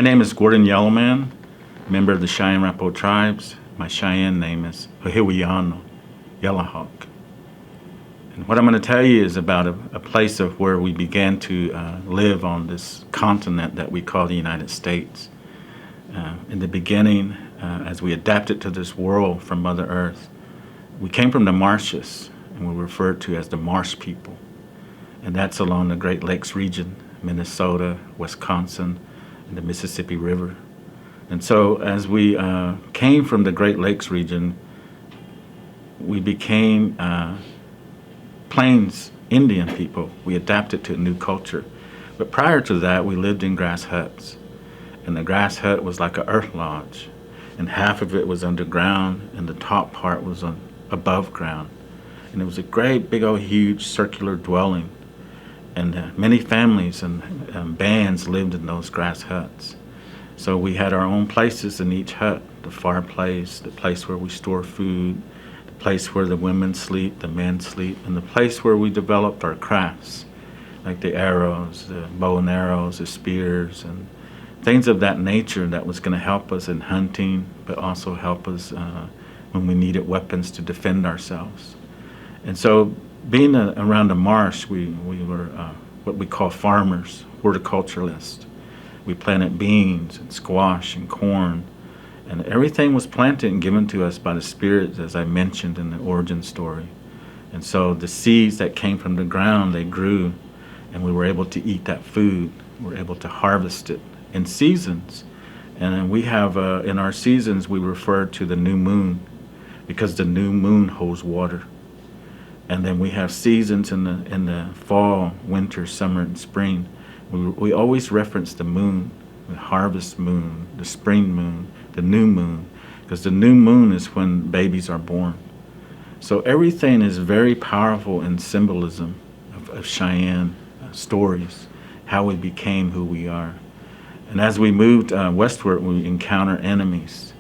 name is Gordon Yellowman, member of the Cheyenne and Arapaho Tribes. My Cheyenne name is Hohiwiano, Yellowhawk. And what I'm going to tell you is about a place of where we began to live on this continent that we call the United States. In the beginning, as we adapted to this world from Mother Earth, we came from the marshes, and we're referred to as the marsh people. And that's along the Great Lakes region, Minnesota, Wisconsin, and the Mississippi River. And so as we came from the Great Lakes region, we became Plains Indian people. We adapted to a new culture. But prior to that, we lived in grass huts. And the grass hut was like an earth lodge. And half of it was underground, and the top part was above ground. And it was a great, big, old, huge circular dwelling. And many families and bands lived in those grass huts. So we had our own places in each hut, the fireplace, the place where we store food, the place where the women sleep, the men sleep, and the place where we developed our crafts, like the arrows, the bow and arrows, the spears, and things of that nature that was going to help us in hunting, but also help us when we needed weapons to defend ourselves. And so being around the marsh, we were what we call farmers, horticulturalists. We planted beans and squash and corn, and everything was planted and given to us by the Spirit, as I mentioned in the origin story. And so the seeds that came from the ground, they grew, and we were able to eat that food. We were able to harvest it in seasons. And we have, in our seasons, we refer to the new moon, because the new moon holds water. And then we have seasons in the fall, winter, summer, and spring. We always reference the moon, the harvest moon, the spring moon, the new moon, because the new moon is when babies are born. So everything is very powerful in symbolism of Cheyenne stories, how we became who we are. And as we moved westward, we encountered enemies.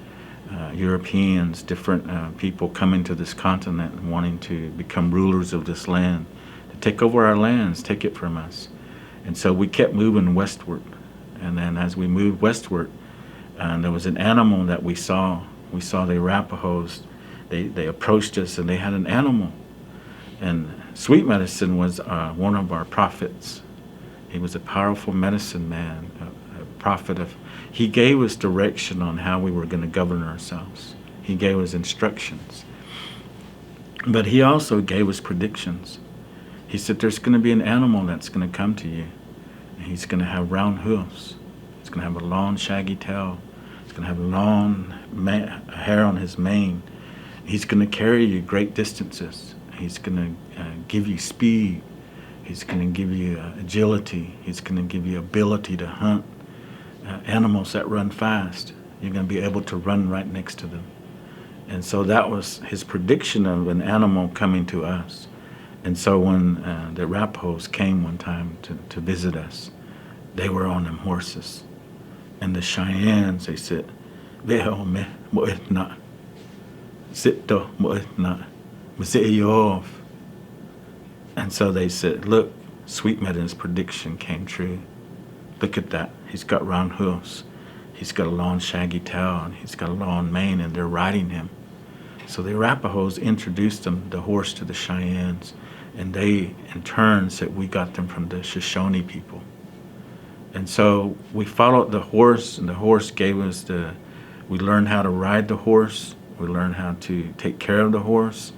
Europeans, different people coming to this continent and wanting to become rulers of this land, to take over our lands, take it from us. And so we kept moving westward. And then as we moved westward, there was an animal that we saw. We saw the Arapahoes. They approached us, and they had an animal. And Sweet Medicine was one of our prophets. He was a powerful medicine man, a prophet of. He gave us direction on how we were going to govern ourselves. He gave us instructions. But he also gave us predictions. He said there's going to be an animal that's going to come to you. And he's going to have round hoofs. He's going to have a long shaggy tail. He's going to have long hair on his mane. He's going to carry you great distances. He's going to give you speed. He's going to give you agility. He's going to give you ability to hunt. Animals that run fast, you're going to be able to run right next to them. And so that was his prediction of an animal coming to us. And so when the Arapahoes came one time to visit us, they were on them horses. And the Cheyennes, they said, "Veho me mo'etna, sitto mo'etna, mse'iyov." And so they said, "Look, Sweet Medicine's prediction came true. Look at that. He's got round hoofs. He's got a long shaggy tail, and he's got a long mane, and they're riding him." So the Arapahoes introduced the horse to the Cheyennes, and they in turn said we got them from the Shoshone people. And so we followed the horse, and the horse gave us we learned how to ride the horse, we learned how to take care of the horse,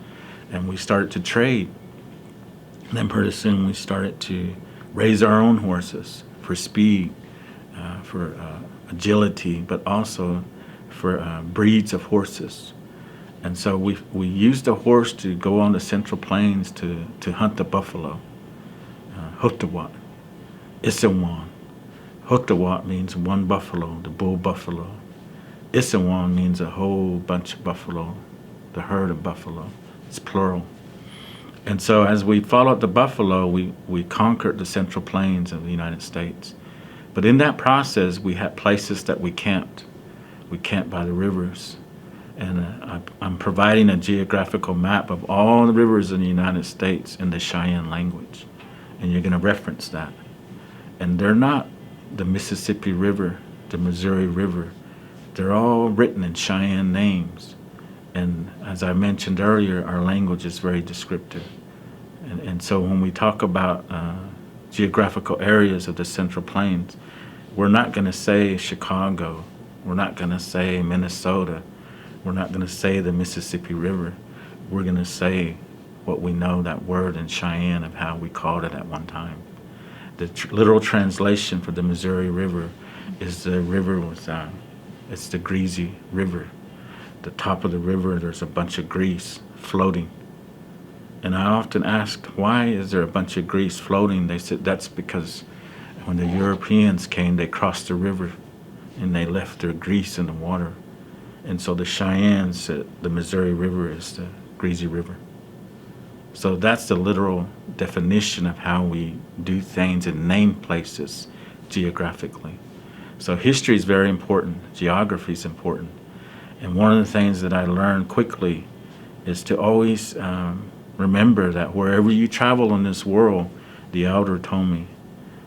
and we started to trade. And then pretty soon we started to raise our own horses for speed, for agility, but also for breeds of horses. And so we used the horse to go on the Central Plains to hunt the buffalo. Hotawat, Issawan. Hotawat means one buffalo, the bull buffalo. Issawan means a whole bunch of buffalo, the herd of buffalo. It's plural. And so as we followed the buffalo, we conquered the Central Plains of the United States. But in that process, we had places that we camped. We camped by the rivers. And I'm providing a geographical map of all the rivers in the United States in the Cheyenne language. And you're going to reference that. And they're not the Mississippi River the Missouri River. They're all written in Cheyenne names. And as I mentioned earlier, our language is very descriptive. And so when we talk about geographical areas of the Central Plains, we're not going to say Chicago. We're not going to say Minnesota. We're not going to say the Mississippi River. We're going to say what we know, that word in Cheyenne of how we called it at one time. The literal translation for the Missouri River is the river with, it's the greasy river. The top of the river, there's a bunch of grease floating. And I often asked, why is there a bunch of grease floating? They said that's because when the Europeans came, they crossed the river and they left their grease in the water. And so the Cheyennes said the Missouri River is the greasy river. So that's the literal definition of how we do things and name places geographically. So history is very important. Geography is important. And one of the things that I learned quickly is to always remember that wherever you travel in this world, the elder told me,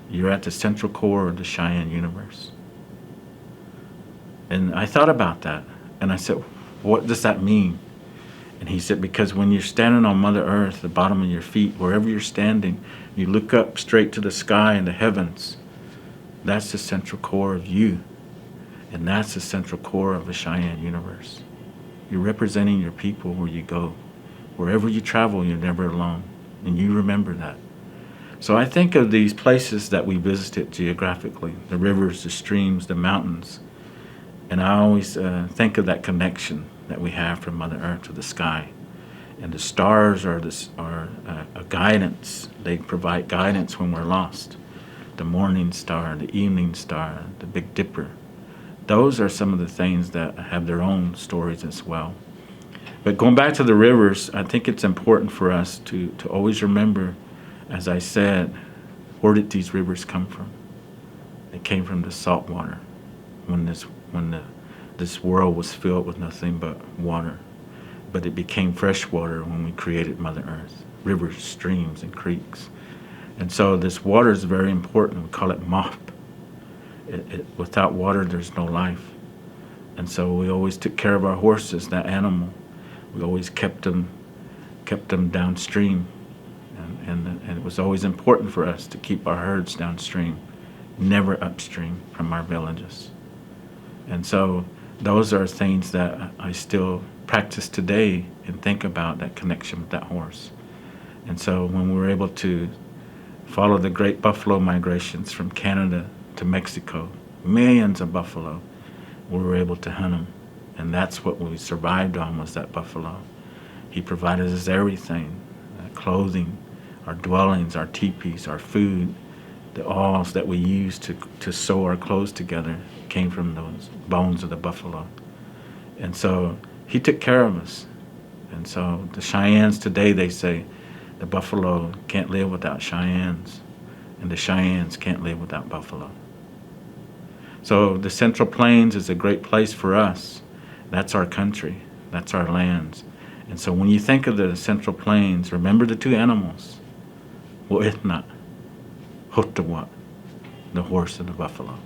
you're at the central core of the Cheyenne universe. And I thought about that. And I said, what does that mean? And he said, because when you're standing on Mother Earth, the bottom of your feet, wherever you're standing, you look up straight to the sky and the heavens. That's the central core of you. And that's the central core of the Cheyenne universe. You're representing your people where you go. Wherever you travel, you're never alone. And you remember that. So I think of these places that we visited geographically, the rivers, the streams, the mountains. And I always think of that connection that we have from Mother Earth to the sky. And the stars are a guidance. They provide guidance when we're lost. The morning star, the evening star, the Big Dipper. Those are some of the things that have their own stories as well. But going back to the rivers, I think it's important for us to always remember, as I said, where did these rivers come from? They came from the salt water when this world was filled with nothing but water. But it became fresh water when we created Mother Earth, rivers, streams, and creeks. And so this water is very important. We call it mop. Without water, there's no life. And so we always took care of our horses, that animal. We always kept them downstream. And it was always important for us to keep our herds downstream, never upstream from our villages. And so those are things that I still practice today and think about, that connection with that horse. And so when we were able to follow the great buffalo migrations from Canada to Mexico, millions of buffalo, we were able to hunt them. And that's what we survived on, was that buffalo. He provided us everything, clothing, our dwellings, our teepees, our food. The awls that we used to sew our clothes together came from those bones of the buffalo. And so he took care of us. And so the Cheyennes today, they say, the buffalo can't live without Cheyennes, and the Cheyennes can't live without buffalo. So the Central Plains is a great place for us. That's our country. That's our lands. And so when you think of the Central Plains, remember the two animals. Well, if not, Hotawat, the horse and the buffalo.